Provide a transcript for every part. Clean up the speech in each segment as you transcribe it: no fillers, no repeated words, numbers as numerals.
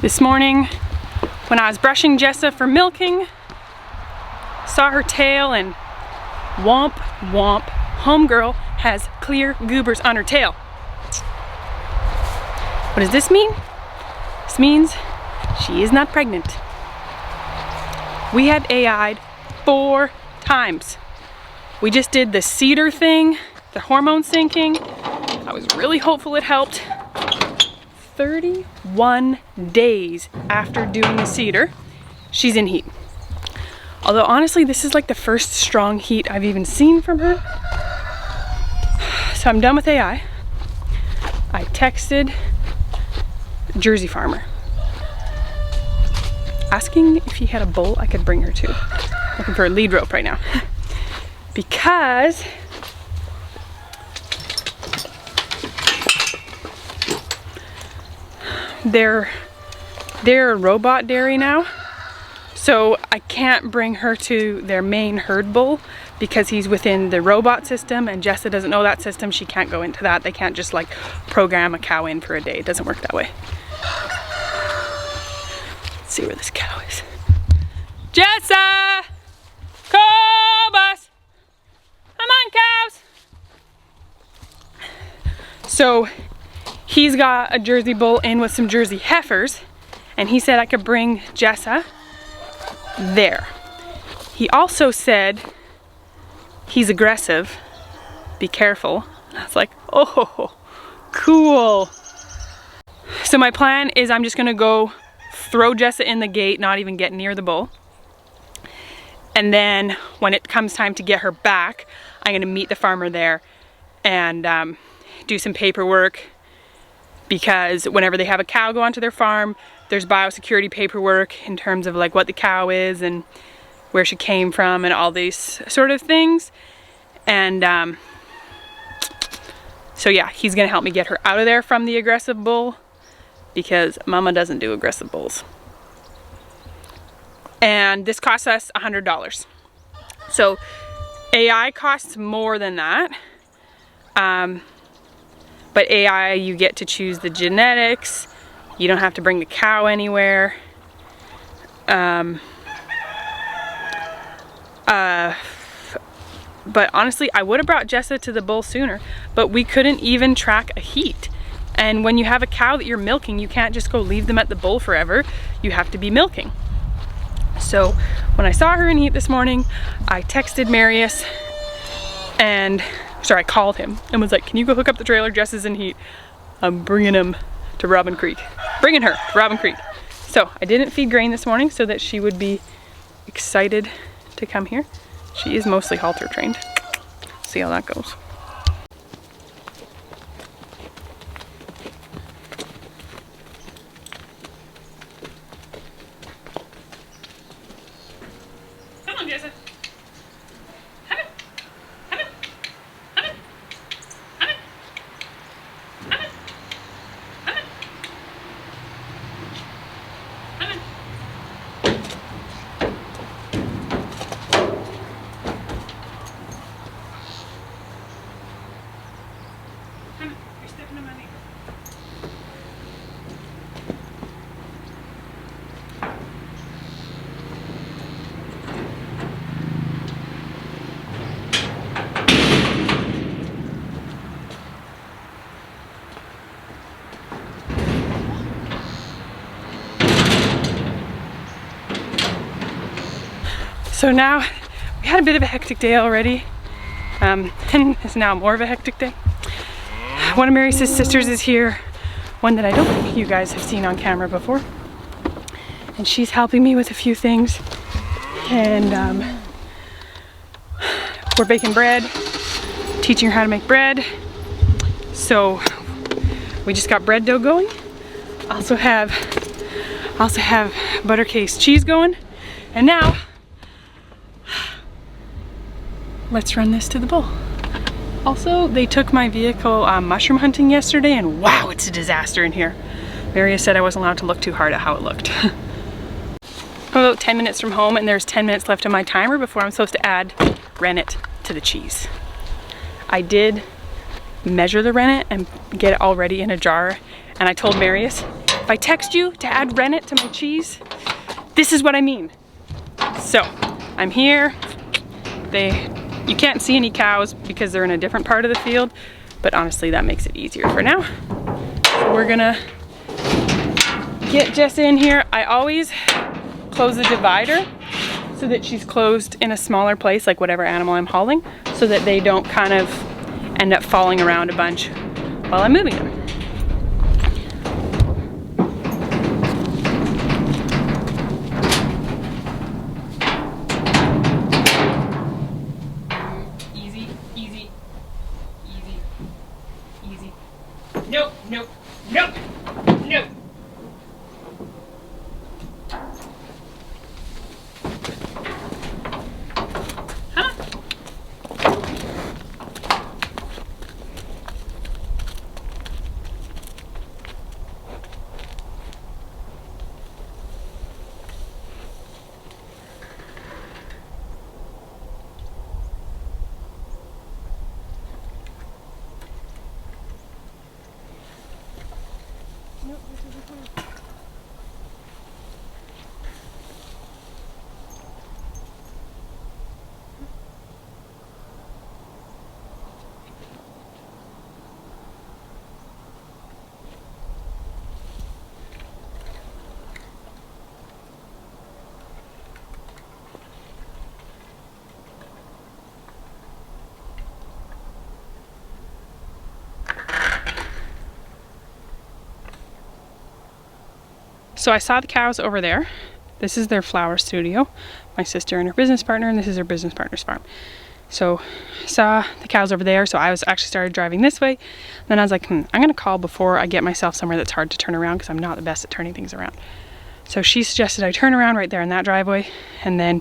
This morning, when I was brushing Jessa for milking, saw her tail and womp womp, homegirl has clear goobers on her tail. What does this mean? This means she is not pregnant. We have AI'd 4 times. We just did the cedar thing, the hormone syncing. I was really hopeful it helped. 31 days after doing the cedar, she's in heat. Although honestly, this is like the first strong heat I've even seen from her. So I'm done with AI. I texted Jersey farmer asking if he had a bull I could bring her to. Looking for a lead rope right now. Because they're a robot dairy now. So I can't bring her to their main herd bull because he's within the robot system, and Jessa doesn't know that system. She can't go into that. They can't just like program a cow in for a day. It doesn't work that way. Let's see where this cow is. Jessa! Cobus! Come on, cows! So he's got a Jersey bull in with some Jersey heifers, and he said I could bring Jessa there. He also said he's aggressive, be careful. I was like, oh, cool. So my plan is I'm just gonna go throw Jessa in the gate, not even get near the bull. And then when it comes time to get her back, I'm gonna meet the farmer there and do some paperwork, because whenever they have a cow go onto their farm, there's biosecurity paperwork in terms of like what the cow is and where she came from and all these sort of things. And so yeah, he's gonna help me get her out of there from the aggressive bull, because mama doesn't do aggressive bulls. And this costs us $100. So AI costs more than that. But AI, you get to choose the genetics. You don't have to bring the cow anywhere. But honestly, I would have brought Jessa to the bull sooner, but we couldn't even track a heat. And when you have a cow that you're milking, you can't just go leave them at the bull forever. You have to be milking. So when I saw her in heat this morning, I texted Marius and, sorry, I called him and was like, can you go hook up the trailer? Jess is in heat. I'm bringing him to Robin Creek. Bringing her to Robin Creek. So I didn't feed grain this morning so that she would be excited to come here. She is mostly halter trained. See how that goes. Come on, Jessa. Come in. Come in. Come in. Come in. Come in. Come in. Come in. You're stepping on my knee. So now, we had a bit of a hectic day already, and it's now more of a hectic day. One of Marius' sisters is here, one that I don't think you guys have seen on camera before. And she's helping me with a few things. And we're baking bread, teaching her how to make bread. So we just got bread dough going. Also have butter case cheese going. And now, let's run this to the bull. Also, they took my vehicle mushroom hunting yesterday, and wow, it's a disaster in here. Marius said I wasn't allowed to look too hard at how it looked. I'm about 10 minutes from home, and there's 10 minutes left on my timer before I'm supposed to add rennet to the cheese. I did measure the rennet and get it all ready in a jar, and I told Marius If I text you to add rennet to my cheese, this is what I mean. So, I'm here. You can't see any cows because they're in a different part of the field, but honestly that makes it easier for now. So we're gonna get Jess in here. I always close the divider so that she's closed in a smaller place, like whatever animal I'm hauling, so that they don't kind of end up falling around a bunch while I'm moving them. Easy, easy, easy, easy. Nope, nope, nope, nope. So I saw the cows over there. This is their flower studio. My sister and her business partner, and this is her business partner's farm. So I saw the cows over there, so I was actually started driving this way. Then I was like, I'm gonna call before I get myself somewhere that's hard to turn around, because I'm not the best at turning things around. So she suggested I turn around right there in that driveway and then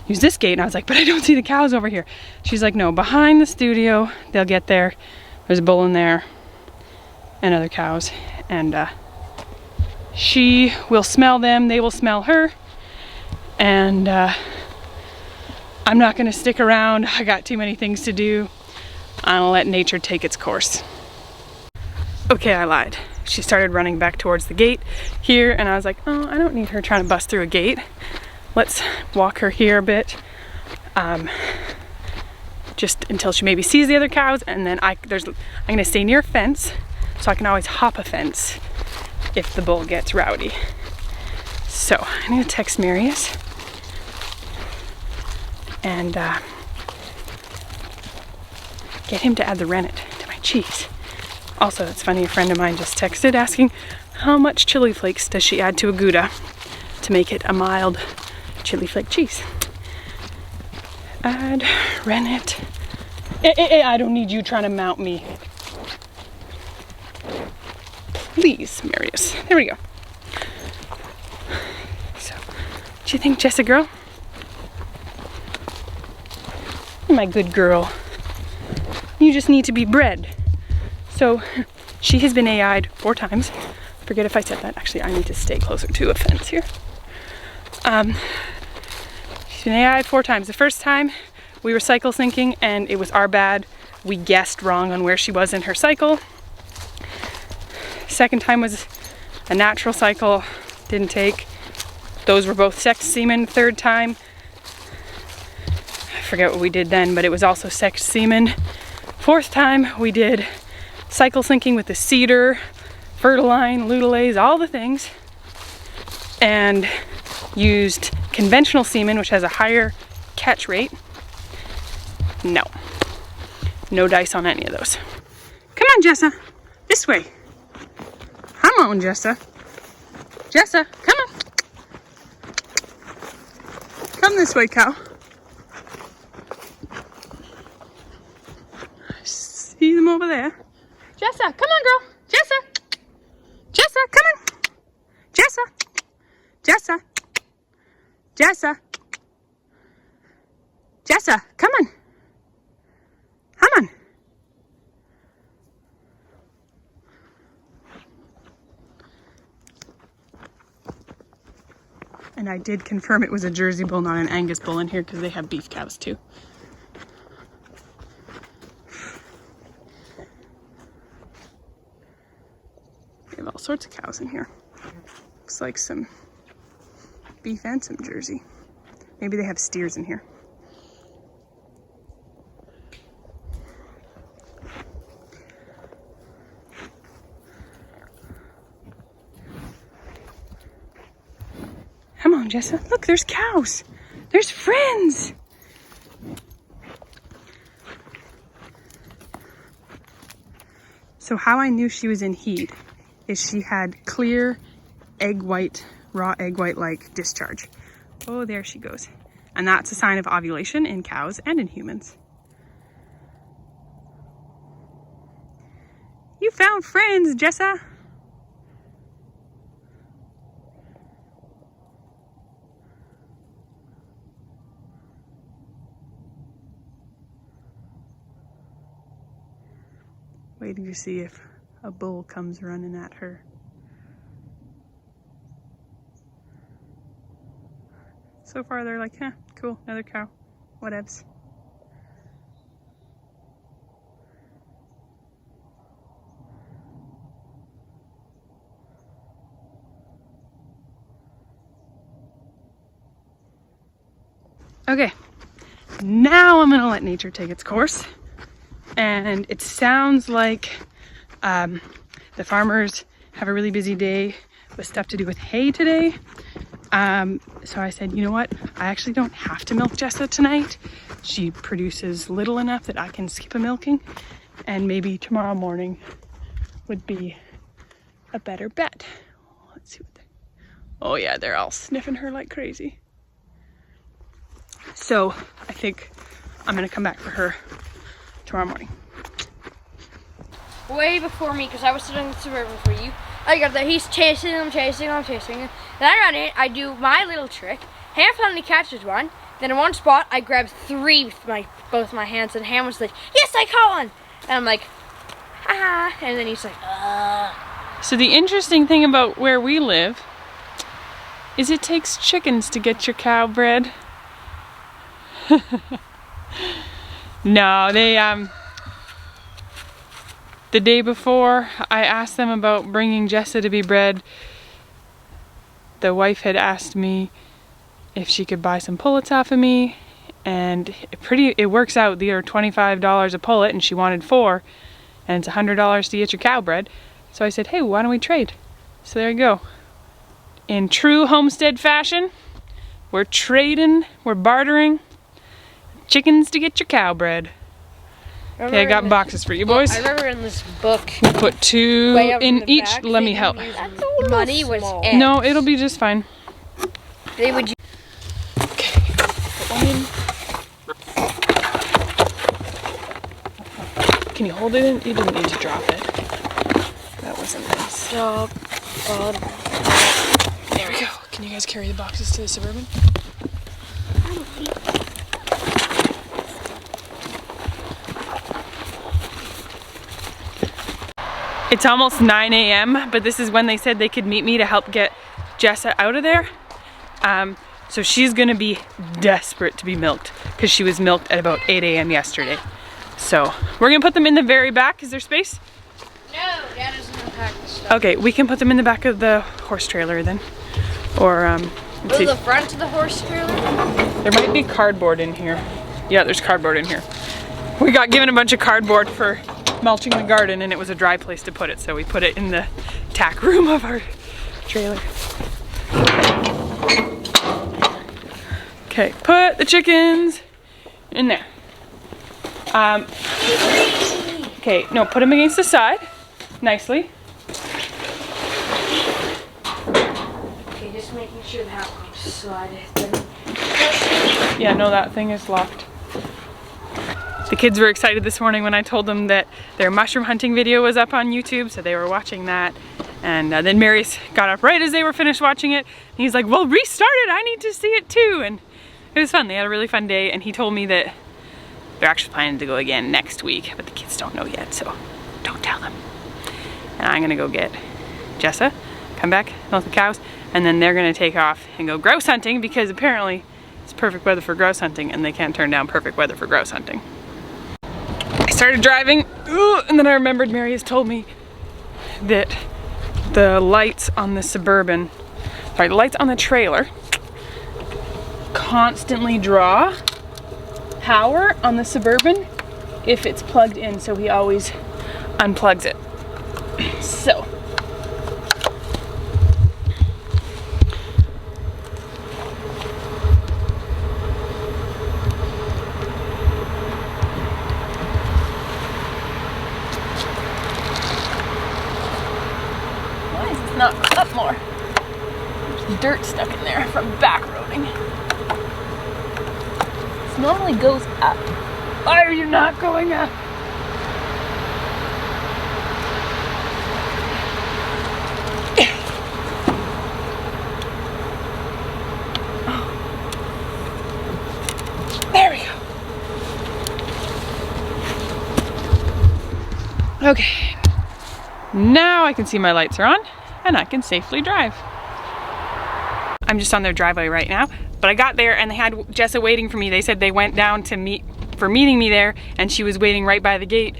use this gate, and I was like, but I don't see the cows over here. She's like, no, behind the studio, they'll get there. There's a bull in there and other cows, and she will smell them, they will smell her, and I'm not gonna stick around. I got too many things to do. I'm gonna let nature take its course. Okay, I lied. She started running back towards the gate here, and I was like, oh, I don't need her trying to bust through a gate. Let's walk her here a bit, just until she maybe sees the other cows, and then I'm gonna stay near a fence, so I can always hop a fence if the bull gets rowdy. So I'm gonna text Marius and get him to add the rennet to my cheese. Also, it's funny, a friend of mine just texted asking how much chili flakes does she add to a Gouda to make it a mild chili flake cheese. Add rennet. I don't need you trying to mount me. Please, Marius. There we go. So, what do you think, Jessica girl? You're my good girl. You just need to be bred. So, she has been AI'd 4 times. Forget if I said that. Actually, I need to stay closer to a fence here. She's been AI'd 4 times. The first time, we were cycle syncing, and it was our bad. We guessed wrong on where she was in her cycle. Second time was a natural cycle, didn't take. Those were both sexed semen. Third time, I forget what we did then, but it was also sexed semen. Fourth time, we did cycle syncing with the cedar, fertiline, luteolase, all the things, and used conventional semen, which has a higher catch rate. No dice on any of those. Come on, Jessa, this way. Come on, Jessa. Jessa, come on. Come this way, cow. I see them over there. Jessa, come on, girl. Jessa. Jessa, come on. Jessa. Jessa. Jessa. Jessa, come on. Come on. And I did confirm it was a Jersey bull, not an Angus bull in here, because they have beef cows too. We have all sorts of cows in here. Looks like some beef and some Jersey. Maybe they have steers in here. Come on, Jessa. Look, there's cows. There's friends. So how I knew she was in heat is she had clear egg white, raw egg white like discharge. Oh, there she goes. And that's a sign of ovulation in cows and in humans. You found friends, Jessa. Waiting to see if a bull comes running at her. So far they're like, huh, cool, another cow, whatevs. Okay, now I'm gonna let nature take its course. And it sounds like the farmers have a really busy day with stuff to do with hay today. So I said, you know what? I actually don't have to milk Jessa tonight. She produces little enough that I can skip a milking. And maybe tomorrow morning would be a better bet. Let's see what they... Oh yeah, they're all sniffing her like crazy. So I think I'm gonna come back for her tomorrow morning. Way before me, because I was sitting in the Suburban for you. I got there, he's chasing him. Then I run in, I do my little trick. Ham finally catches one. Then in one spot, I grab 3 with both my hands, and Ham was like, yes, I caught one! And I'm like, haha, and then he's like, So the interesting thing about where we live is it takes chickens to get your cow bred. No, they, the day before I asked them about bringing Jessa to be bred, the wife had asked me if she could buy some pullets off of me, and it works out. They are $25 a pullet, and she wanted 4, and it's $100 to get your cow bred. So I said, hey, why don't we trade? So there you go. In true homestead fashion, we're trading, we're bartering chickens to get your cow bred. Okay, I got boxes for you boys. I remember in this book. We'll put 2 in each. Back, let me help. Money was eggs. No, it'll be just fine. They would. Okay, put 1 in. Can you hold it in? You didn't need to drop it. That wasn't nice. Oh, God. There we go. Can you guys carry the boxes to the Suburban? It's almost 9 a.m., but this is when they said they could meet me to help get Jessa out of there. So she's gonna be desperate to be milked because she was milked at about 8 a.m. yesterday. So we're gonna put them in the very back. Is there space? No, Dad doesn't unpack the stuff. Okay, we can put them in the back of the horse trailer then. Or, let's see. The front of the horse trailer? There might be cardboard in here. Yeah, there's cardboard in here. We got given a bunch of cardboard for mulching the garden, and it was a dry place to put it, so we put it in the tack room of our trailer. Okay, put the chickens in there. Okay, no, put them against the side, nicely. Okay, just making sure that won't slide. Yeah, no, that thing is locked. The kids were excited this morning when I told them that their mushroom hunting video was up on YouTube, so they were watching that. And then Marius got up right as they were finished watching it. And he's like, well, restart it, I need to see it too. And it was fun, they had a really fun day, and he told me that they're actually planning to go again next week, but the kids don't know yet, so don't tell them. And I'm gonna go get Jessa, come back, milk the cows, and then they're gonna take off and go grouse hunting because apparently it's perfect weather for grouse hunting and they can't turn down perfect weather for grouse hunting. I started driving, and then I remembered Marius told me that the lights on the Suburban sorry, the lights on the trailer constantly draw power on the Suburban if it's plugged in, so he always unplugs it. So why is this not up more? There's dirt stuck in there from back roading. This normally goes up. Why are you not going up? There we go. Okay. Now I can see my lights are on and I can safely drive. I'm just on their driveway right now, but I got there and they had Jessa waiting for me. They said they went down to meeting me there and she was waiting right by the gate.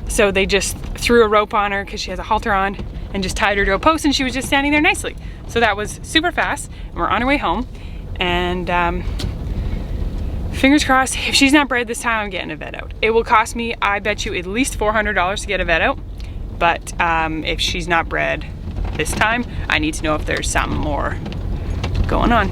So they just threw a rope on her because she has a halter on and just tied her to a post, and she was just standing there nicely. So that was super fast. And we're on our way home, and fingers crossed, if she's not bred this time, I'm getting a vet out. It will cost me, I bet you, at least $400 to get a vet out. But if she's not bred this time, I need to know if there's something more going on.